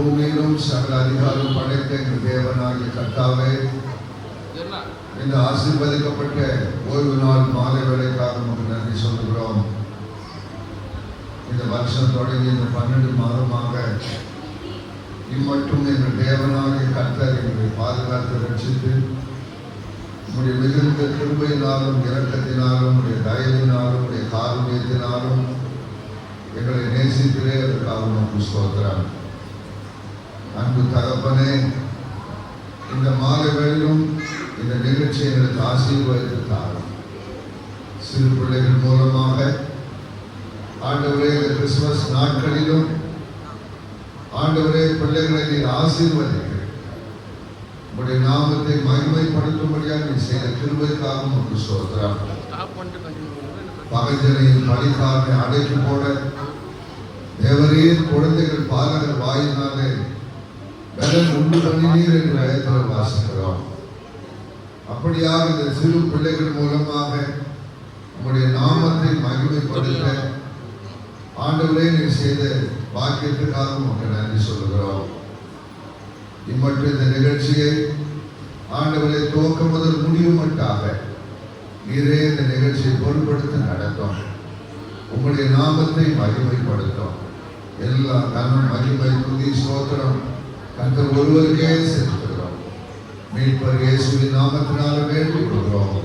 பூமியிலும் சகல அதிகாரம் படைத்த எங்கள் தேவனாகிய கர்த்தாவே, இந்த ஆசீர்வதிக்கப்பட்ட ஓய்வு நாள் மாலை வேளைக்காக நமக்கு நன்றி சொல்லுகிறோம். இந்த வருஷம் தொடங்கி இந்த 12 மாதமாக இம்மட்டும் எங்கள் தேவனாகிய கர்த்தர் எங்களை பாதுகாத்து ரட்சித்து உங்களுடைய மிகுந்த கிருபையினாலும் இரக்கத்தினாலும் உடைய தயவினாலும் உடைய காருண்யத்தினாலும் எங்களை நேசிக்கிறே அதற்காக நமக்கு ஸ்தோத்திரம். அன்பு தகப்பனே, இந்த மாலை வேளையிலும் இந்த நிகழ்ச்சியை எங்களுக்கு ஆசீர்வதித்தார். சிறு பிள்ளைகள் மூலமாக ஆண்டவரே, இந்த கிறிஸ்துமஸ் நாட்களிலும் ஆண்டவரே பிள்ளைகளை நீர் ஆசீர்வதிக்கிறேன். உங்களுடைய நாமத்தை மகிமைப்படுத்தும்படியாக நீ செய்த கிருபைக்காக உமக்கு ஸ்தோத்திரம். பகைஞரையும் பழிக்காரனை அடைக்கு போட தேவரீர் குழந்தைகள் பாலகர் வாயினாலே பலன் உண்டு பண்ணினீர் என்று அழைத்தவர் வாசிக்கிறோம். அப்படியாக இந்த சிறு பிள்ளைகள் மூலமாக உங்களுடைய நாமத்தை மகிமைப்படுத்த ஆண்டவரே நீர் செய்த பாக்கியத்துக்காக உமக்கு நன்றி சொல்லுகிறோம். இம்மற்ற இந்த நிகழ்ச்சியை ஆண்டவரை துவக்கம் முதல் முடியும் மட்டாக நீரே இந்த நிகழ்ச்சியை பொருட்படுத்த நடத்தும். உங்களுடைய நாமத்தை மகிமைப்படுத்தும். எல்லா கனம் மகிமை துதி ஸ்தோத்திரம் கர்த்தர் ஒருவருக்கே செலுத்துகிறோம். மீட்பர் இயேசுவின் நாமத்தினால வேண்டிக் கொள்கிறோம்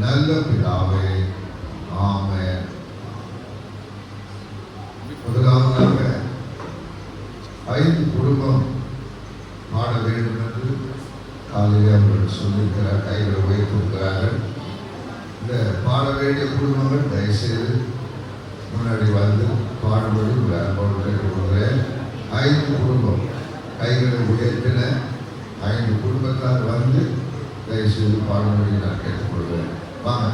நல்ல பிதாவே, ஆமென். முதலாவதாக 5 குடும்பம் பாட வேண்டும் என்று காலையில் அவர்கள் சொல்லியிருக்கிறார். கைகளை வைத்திருக்கிறார்கள். இந்த பாட வேண்டிய குடும்பங்கள் தயவுசெய்து முன்னாடி வந்து பாடுபடி அன்போடு கேட்டுக்கொள்கிறேன். 5 குடும்பம் கைகளை உயர்த்தின 5 குடும்பத்தார் வந்து தயவுசெய்து பாடுபடி நான் கேட்டுக்கொள்கிறேன். வாங்க.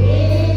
Yeah.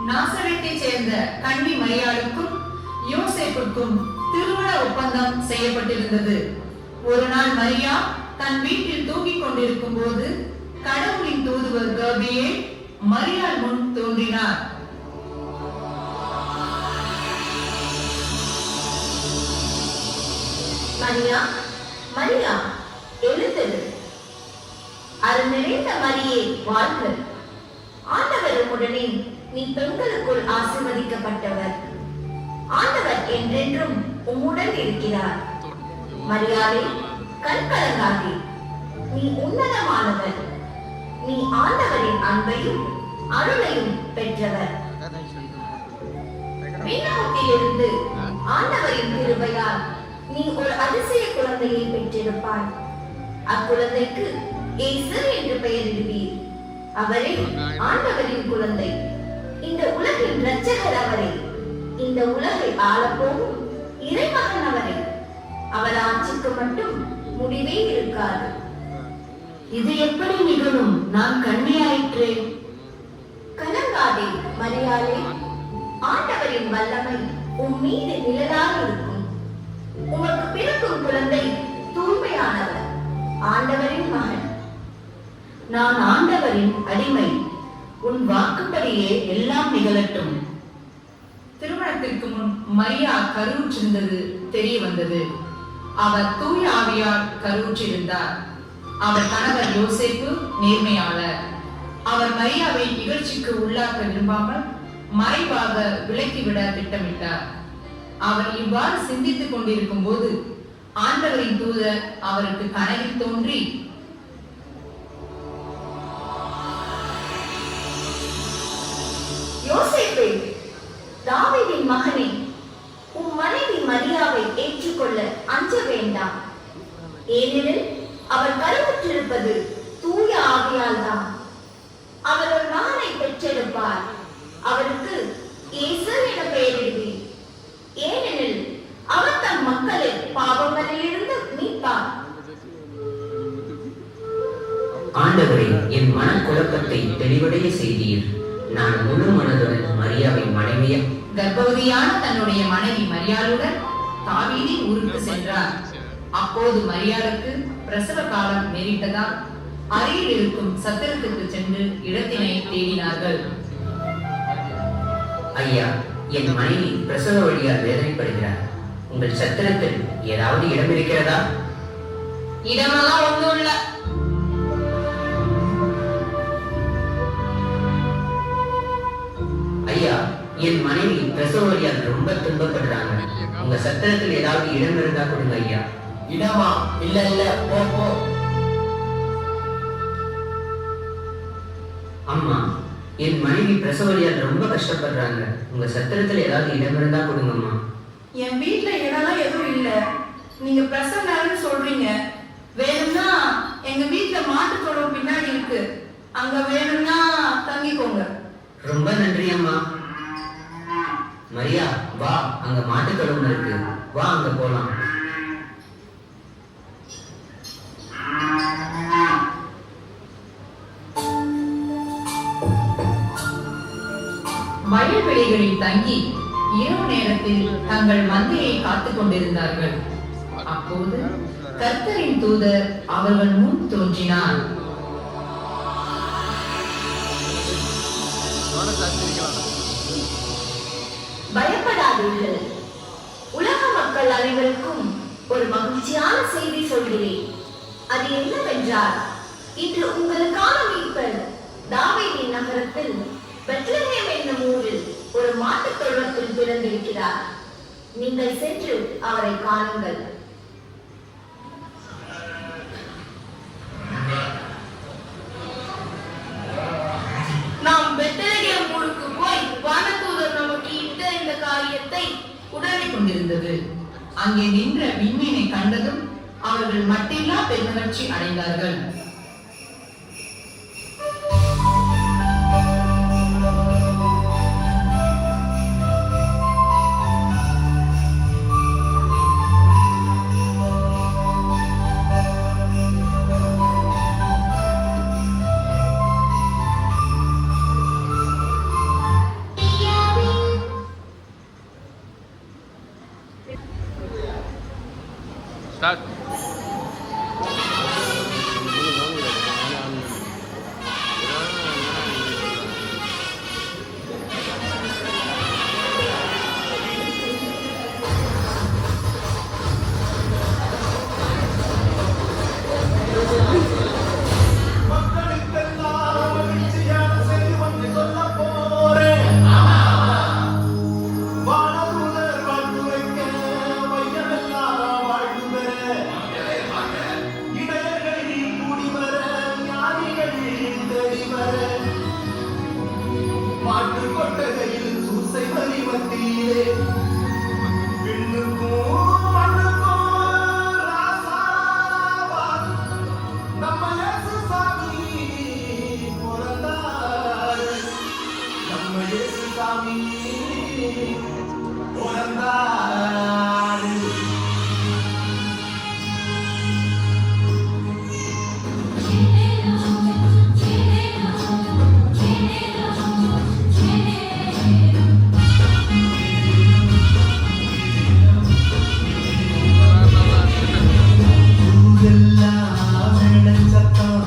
நாசரேத்தைச் சேர்ந்த கன்னி மரியாளுக்கும் யோசேப்புக்கும் திருமண ஒப்பந்தம் செய்யப்பட்டிருந்தது. ஒரு நாள் மரியா தன் வீட்டில் தூங்கிக் கொண்டிருக்கும் போது கடவுளின் தூதுவர் கபிரியேல் மரியாள் முன் தோன்றினார். மரியா, மரியா, எழுந்திரு. அருள் நிறைந்த மரியே வாழ்க. ஆண்டவர் உடனே நீ பெண்களுக்குள் ஆசீர்வதிக்கப்பட்டவர். ஆண்டவர் என்றென்றும் உம்முடன் இருக்கிறார். மரியாதை, கண் கலங்காதே. நீ உன்னதமானவர். நீ ஆண்டவரின் அன்பையும் அருளையும் பெற்றவர். விண்ணகத்திலிருந்து ஆண்டவரின் கிருபையால் நீ ஒரு அதிசய குழந்தையை பெற்றிருப்பாய். அக்குழந்தைக்கு இயேசு என்று பெயரிடுவீர். அவரே ஆண்டவரின் குழந்தை. இந்த உலகின் இரட்சகர் அவரே. இந்த உலகை ஆளப்போகும் இறைமகன் அவரே. அவர் ஆட்சிக்கு மட்டும் முடிவே இருக்காது. இது எப்படி நிகழும்? நான் கன்னியாயிற்றே. கலங்காதே மரியாளே. ஆண்டவரின் வல்லமை உன் மீது நிழலாக இருக்கும். உமக்கு பிறக்கும் குழந்தை தூய்மையானவர், ஆண்டவரின் மகன். நான் ஆண்டவரின் அடிமை. உன் வாக்குப்படியே எல்லாம் நிகழட்டும். திருமணத்திற்கு முன் மரியா கருவுற்றிருந்தது தெரிய வந்தது. அவர் தூய ஆவியால் கருவுற்றிருந்தார். அவர் கணவர் யோசேப்பு நேர்மையாளர். அவர் மரியாவை இகழ்ச்சிக்கு உள்ளாக்க விரும்பாமல் மறைவாக விலக்கிவிட திட்டமிட்டார். அவர் இவ்வாறு சிந்தித்துக் கொண்டிருக்கும் போது ஆண்டவரின் தூதர் அவருக்கு கனவில் தோன்றி, யோசேப்பே, தாவீதின் மகனே, உன் மனைவி மரியாவை ஏற்றுக்கொள்ள அஞ்ச வேண்டாம். ஏனெனில் அவர் கருவுற்றிருப்பது தூய ஆவியால் தான். அவர் ஒரு மகனை பெற்றெடுப்பார். அவருக்கு இயேசு என பெயரிடுவீர். ஏனெனில் அவர் தம் மக்களை பாவங்களிலிருந்து மீட்பார். ஆண்டவரே, என் மனக்குழப்பத்தை தெளிவடைய செய்தீர். நான் முழு மனதுடன் மரியாவின் மனைவியை கர்ப்பவதியான தன்னுடைய மனைவி மரியாளுடன் தாவீதின் ஊருக்கு சென்றார். அப்போது மரியாளுக்கு பிரசவ காலம் நேரிட்டதால் அருகில் இருக்கும் சத்திரத்துக்கு சென்று இடத்தினை தேடினார்கள். ஐயா, என் மனைவி பிரசவ வழியால் வேதனைப்படுகிறார். உங்கள் சத்திரத்தில் ஏதாவது இடம் இருக்கிறதா? இடமெல்லாம் ஒண்ணும் இல்ல. ஐயா, என் மனைவி பிரசவ வழியால் ரொம்ப துன்பப்படுறாங்க. உங்க சத்திரத்தில் ஏதாவது இடம் இருந்தா கொடுங்க ஐயா. இடமா? இல்ல இல்ல, போ போ. அம்மா, என் மனைவி பிரசவ வழியால் ரொம்ப கஷ்டப்படுறாங்க. உங்க சத்திரத்தில் ஏதாவது இடம் இருந்தா கொடுங்கம்மா. என் வீட்டுல இடம்லாம் எதுவும் இல்ல. நீங்க பிரசவ நேரம்னு சொல்றீங்க. வேணும்னா எங்க வீட்டுல மாட்டு தொழுவம் பின்னாடி இருக்கு. அங்க வேணும்னா தங்கிக்கோங்க. ரொம்ப நன்றி அம்மா. மரியா, வா, அங்க மாட்டு தொழுவம் இருக்கு. வா, அங்க போலாம். வயல்வெளிகளில் தங்கி இரவு நேரத்தில் தங்கள் மந்தையை காத்துக் கொண்டிருந்தார்கள். அப்போது கர்த்தரின் தூதர் அவர்கள் முன் தோன்றினார். பயப்படாதீர்கள். உலக மக்கள் அனைவருக்கும் ஒரு மகிழ்ச்சியான செய்தி சொல்கிறேன். அது என்னவென்றால், இன்று உங்களுக்கான மீட்பர் தாவீதின் நகரத்தில் பெத்லகேம் என்னும் ஊரில் ஒரு மாட்டுத் தொழுவத்தில் பிறந்திருக்கிறார். நீங்கள் சென்று அவரை காணுங்கள். நாம் பெத்லகேம் ஊருக்கு போய் வானதூதர் நமக்கு இந்த காரியத்தை உடனே கொண்டிருந்தது. அங்கே நின்ற விண்மீனை கண்டதும் அவர்கள் மட்டில்லா பெருமகிழ்ச்சி அடைந்தார்கள். ஸ்டார்ட். சத்தம்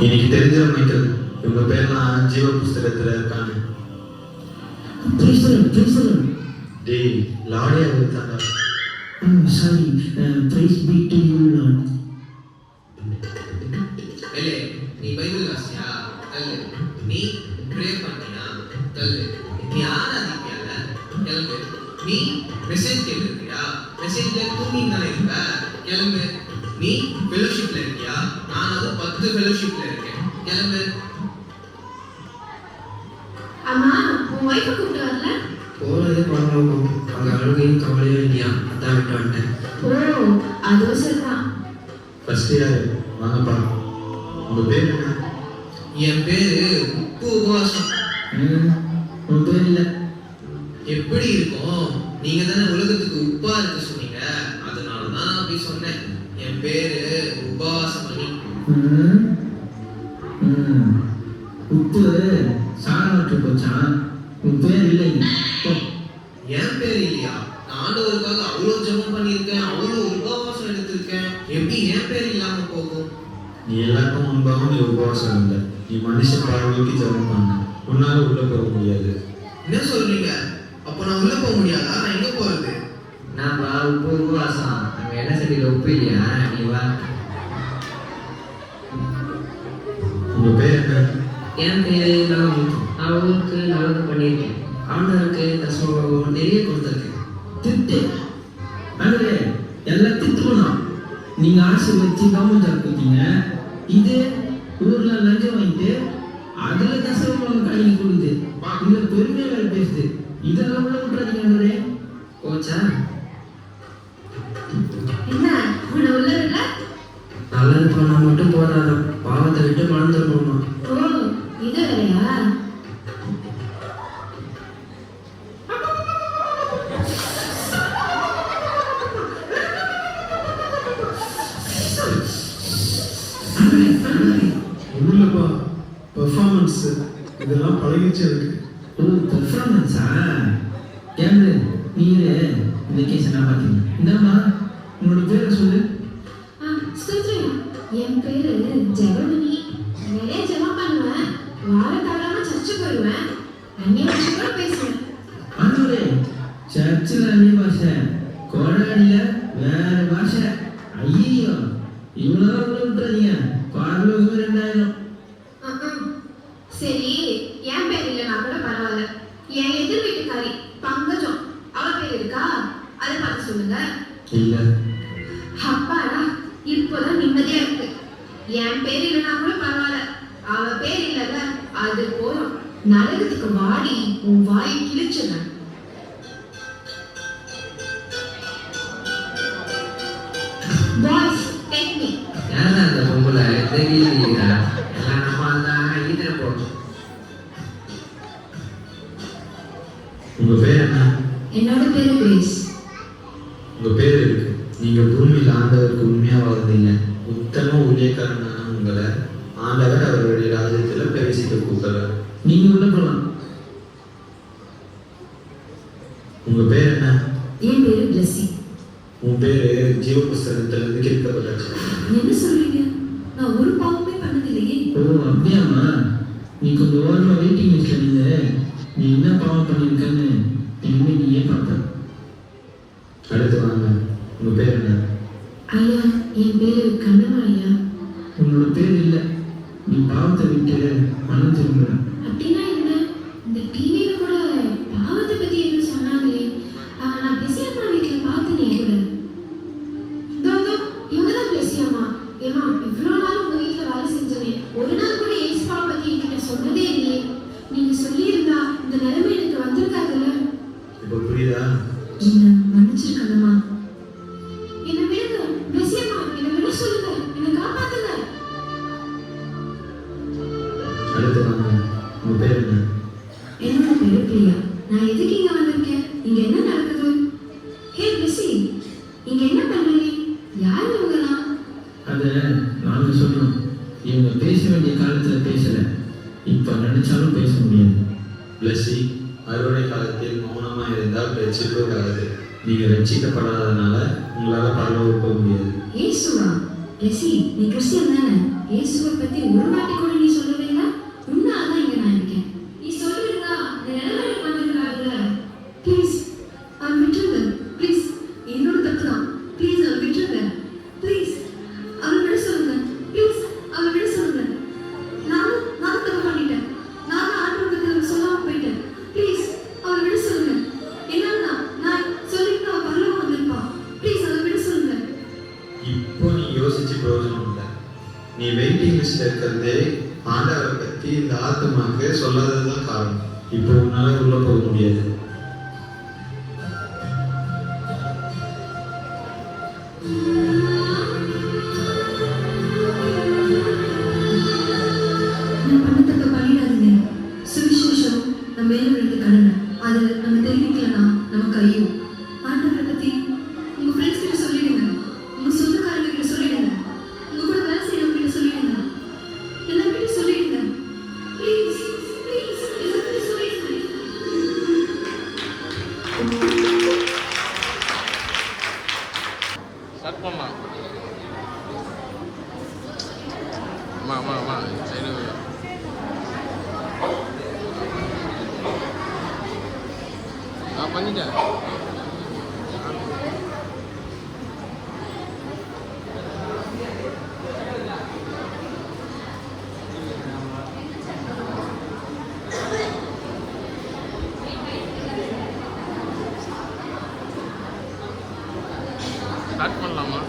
எனக்கு தெரிஞ்ச மைக்கேல், இவங்க பேர்லாம் ஜீவ புஸ்தகத்துல இருக்காங்க. டேய், லாடே அவருதான்டா. Sorry, praise be to you Lord. ஏலே, நீ பைபிள் வாசியா? தள்ளு. நீ ப்ரே பண்ணியா? தள்ளு. நீ ஆராதிப்பியால? கிளம்பு. நீ மெசேஜ் கேட்டிருக்கியா? மெசேஜ்ல தூங்கிட்டு தானே இருப்ப? கிளம்பு. நீ ஃபெலோஷிப்ல இருக்கியா? நான் அது 10 ஃபெலோஷிப்ல இருக்கேன். கிளம்பு. அம்மா, உன் ஒய்ஃபை கூப்பிட்டு வரல? போறதே பரவாயில்ல. அங்க அழுகையும் கவலையும் இல்லையா? அதான் விட்டு வந்துட்டேன். ஓ, அதுவும் சரிதான். ஃபர்ஸ்ட் இயர் வாங்கப்பா. உங்க பேர் என்ன? என் பேரு உப்பு உபவாசம். உன் பேர் இல்லை. எப்படி இருக்கும்? நீங்க தானே உலகத்துக்கு உப்பா இருக்க சொன்னீங்க. அதனாலதான் நான் அப்படி சொன்னேன். என் பேரு உபவாசம் பண்ணி. உப்பு சாராட்டு போச்சான். உன் பேர் இல்லைங்க. என் பேர் இல்லையா? நான் ஆண்டவருக்காக அவ்வளவு ஜெபம் பண்ணியிருக்கேன், அவ்வளவு உபவாசம் எடுத்திருக்கேன். எப்படி என் பேர் இல்லாம போகும்? நீ எல்லாருக்கும் முன்பாகவும் நீ உபவாசம் இருந்த. நீ மனுஷ பார்வைக்கு ஜெபம் பண்ண. உன்னால உள்ள போக முடியாது. என்ன சொல்றீங்க? அப்ப நான் உள்ள போக முடியாதா? நான் எங்க போறது? நான் உப்பு உபவாசம். அங்க என்ன செடியில உப்பு இல்லையா? நீ வா. உங்க பேர் என்ன? என் பேரு நலவு. நான் ஊருக்கு நல்லது பண்ணியிருக்கேன். ஆண்டவருக்கு தசமம் நிறைய கொடுத்துருக்கேன். திட்டு ஆண்டவரே, எல்லாம் திட்டு பண்ணோம். நீங்க ஆசீர்வதிச்சு கவர்மெண்ட் கொடுத்தீங்க. இது ஊர்ல லஞ்சம் வாங்கிட்டு அதுல தசமம் காய்கறி கொடுக்குது. இதுல பெருமையா வேற பேசுது. இதெல்லாம் உள்ள விட்டுறாதீங்க ஆண்டவரே. கோச்சா என்ன, உன்னை உள்ள விடல? நல்லது பண்ணா மட்டும் போதாத, பாவத்தை விட்டு மறந்துடணுமா? ஓ, இது வேறையா? ஒன்றும்லப்பா, பெர்ஃபார்மன்ஸ் இதெல்லாம் பழகிச்சு இருக்கு. ஓ, பெர்ஃபார்மன்ஸா? ஏங்க நீங்க இந்த கேஸ் என்ன பார்த்தீங்க? இந்தாம்மா, உங்களோட பேரை சொல்லு. ஸ்தோத்திரம். என் பேரு ஜெபமணி. நிறைய ஜெபம் பண்ணுவேன். வார தவறாம சர்ச்சுக்கு வருவேன். அந்நிய பாஷை கூட பேசுவேன். ஆண்டவரே, சர்ச்சில் அந்நிய பாஷை, கோடாடியில வேற பாஷை. ஐயோ, இவ்வளோதான் உள்ள விட்டுறாதீங்க. பார்லோகம் 2000. சரி, என் பேர் இல்லைனா கூட பரவாயில்ல. என் எதிர் வீட்டுக்காரி பங்கஜம், அவ பேர் இருக்கா? அதை பார்த்து சொல்லுங்க. இல்ல. அப்பாடா, இப்போதான் நிம்மதியா இருக்கு. என் பேர் இல்லைனா கூட பரவாயில்ல, அவ பேர் இல்லைல்ல, அது போதும். நரகத்துக்கு வாடி உன் வாயை கிழிச்சுங்க. Boys, take me. யாரா அந்த பொம்பளை? தெரியலையா? எல்லாம் நம்ம தான் ஈதிர போகும். உங்க பேர் என்ன? என்னோட பேரு கிரேஸ். உங்க பேர் இருக்கு. நீங்க பூமியில் ஆண்டவருக்கு உண்மையா வாழ்ந்தீங்க. உத்தம ஊழியக்காரனான உங்களை ஆண்டவர் அவருடைய ராஜ்யத்துல பிரவேசிக்க கூப்பிடுறார். நீங்க உள்ள போலாம். உங்க பேர் என்ன? என் பேரு பிளஸி. உன் பேரு ஜீவ புஸ்தகத்துல இருந்து கிறுக்கப்பட்டாச்சு. என்ன சொல்றீங்க? நான் ஒரு பாவமே பண்ணதில்லையே. ஓ, அப்படியாம்மா? நீ கொஞ்சம் ஓரமா வெயிட்டிங் லிஸ்ட்ல நின்று நீ என்ன பாவம் பண்ணியிருக்கன்னு இனிமே நீயே பார்ப்ப. அடுத்து வாங்க. உங்க பேர் என்ன? ஐயா, என் பேரு கண்ணம்மா ஐயா. உன்னோட பேர் இல்லை. நீ பாவத்தை விட்டு மனம் திரும்ப. அப்படின்னா என்ன? இந்த டிவியில கூட பாவத்தை பத்தி எதுவும் சொன்னாங்களே. நான் பிஸியம்மா வீட்டுல பார்த்தனே கூட. இதோ இவங்கதான் பிஸியம்மா. ஏமா, இவ்வளவு நாள் உங்க வீட்டுல வேலை செஞ்சனே, ஒரு நாள் கூட ஏசுவா பத்தி என்கிட்ட சொன்னதே இல்லையே. நீங்க சொல்லியிருந்தா இந்த நிலைமை எனக்கு வந்திருக்காதுல்ல. இப்ப புரியுதா? என்ன மன்னிச்சிருக்கணுமா? என்ன விடுங்க பிஸியம்மா, என்ன விட சொல்லுங்க, என்ன காப்பாத்துங்க. அடுத்து வாங்க. உங்க பேர் என்ன? என்னோட பேரு பிரியா. நான் எதுக்கு இங்க வந்திருக்கேன்? இங்க என்ன நடக்குது? ஹே பிஸி, இங்க என்ன பண்றீங்க? யார் இவங்கலாம்? அதை நாங்க சொன்னோம். இவங்க பேச வேண்டிய காலத்துல பேசல. இப்ப நினைச்சாலும் பேச முடியாது. பிளஸி, அறுவடை காலத்தில் மௌனமா இருந்தால் ரட்சிப்பு வராது. நீங்க ரட்சிக்கப்படாதனால உங்களால பரலோகம் போக முடியாது. ஏசுவா, பிஸி, நீ கிறிஸ்டியன் தானே? இயேசுவை பத்தி ஒரு வாட்டி கூட நீ சொல்லவே இல்லை. உன்னாலதான் இங்க நான் இருக்கேன். நீ சொல்லிருந்தா இந்த நிலைமைக்கு வந்திருக்காருல்ல. ப்ளீஸ் அவன் விட்டுருங்க. ப்ளீஸ் என்னோட தப்பு தான். ப்ளீஸ் அவன் விட்டுருங்க. ப்ளீஸ் அவன் விட சொல்லுங்க. ப்ளீஸ் அவன் விட சொல்லுங்க. நானும் தப்பு பண்ணிட்டேன். நானும் ஆண்டவருக்கு சொல்லாம போயிட்டேன். ப்ளீஸ் அவன் விட சொல்லுங்க. என்னன்னா நான் சொல்லிட்டு அவன் பரலோகம் வந்திருப்பான். ப்ளீஸ் அவன் விட சொல்லுங்க. இப்போ நீ யோசிச்சு பிரயோஜனம் இல்லை. நீ வெயிட்டிங் லிஸ்ட்ல இருக்கிறதே ஆண்டவரை பத்தி இந்த ஆத்மாக்கு சொல்லாததுதான் காரணம். இப்போ உன்னால உள்ள போக முடியாது. நான் பண்ணத்தக்க பண்ணிடாதீங்க. சுவிசேஷம் நம்ம மேல விழுந்து கடமை. அது நம்ம தெரிவிக்கலன்னா நமக்கு ஐயோ. ஆண்டவரை பத்தி உங்க ஃப்ரெண்ட்ஸ் கிட்ட சொல்லிடுங்க. உங்க சொந்தக்காரங்க கிட்ட சொல்லிடுங்க. உங்க கூட வேலை செய்யறவங்க கிட்ட சொல்லிடுங்க. எல்லார்கிட்ட சொல்லிடுங்க. ப்ளீஸ் ப்ளீஸ் எல்லார்கிட்ட சொல்லிடுங்க. ஸ்டார்ட் பண்ணலாம். அம்மா சரி நான் பண்ணிட்டேன். ஸ்டார்ட் பண்ணலாமா?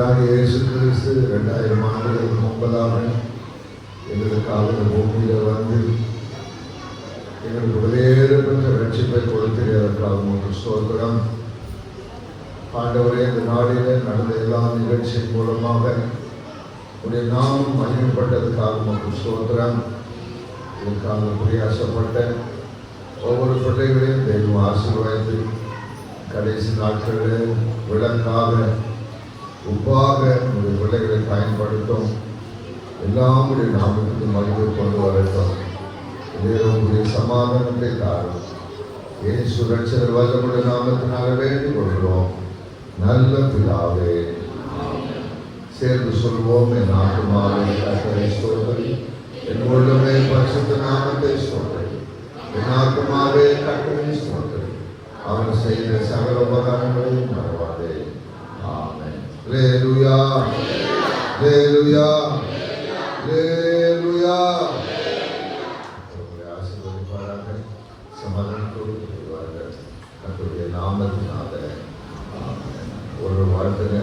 ஆண்டவராகிய இயேசு கிறிஸ்து 2000 ஆண்டுகளுக்கு முன்பதாக எங்களுக்காக இந்த பூமியில வந்து எங்களுக்கு விலையேறப்பட்ட ரட்சிப்பை கொடுக்கிறதற்காக உங்களுக்கு ஸ்தோத்திரம். ஆண்டவரே, இந்த நாளிலே நடந்த எல்லா நிகழ்ச்சியின் மூலமாக உடைய நாமம் மகிமைப்பட்டதுக்காக உங்களுக்கு ஸ்தோத்திரம். இதற்காக பிரயாசப்பட்ட ஒவ்வொரு பிள்ளைகளையும் தெய்வம் ஆசீர்வதித்து கடைசி நாட்களில் விளக்காக உப்பாக உங்களுடைய பிள்ளைகளை பயன்படுத்தும். எல்லாம் உடைய நாமத்துக்கு மகிழ்வு கொண்டு வரட்டும். இதே உங்களுடைய சமாதானத்தை தாரும். இயேசு ரட்சகர் வல்லமுடைய நாமத்தினால வேண்டிக் கொள்கிறோம் நல்ல பிதாவே. சேர்ந்து சொல்வோம், என் ஆத்துமாவே கர்த்தரை ஸ்தோத்திரி, என் உள்ளமே பரிசுத்த நாமத்தை ஸ்தோத்திரி. என் ஆத்துமாவே கர்த்தரை ஸ்தோத்திரி, அவர் செய்த சகல உபகாரங்களையும் மறவாதே. ஆமென். அல்லேலூயா, அல்லேலூயா, அல்லேலூயா. உங்களை ஆசீர்வதிப்பாராக, சமாதானத்தோடு செய்வார்கள் கர்த்தருடைய நாமத்தினால. ஆமென். ஒரு வாழ்த்துங்க.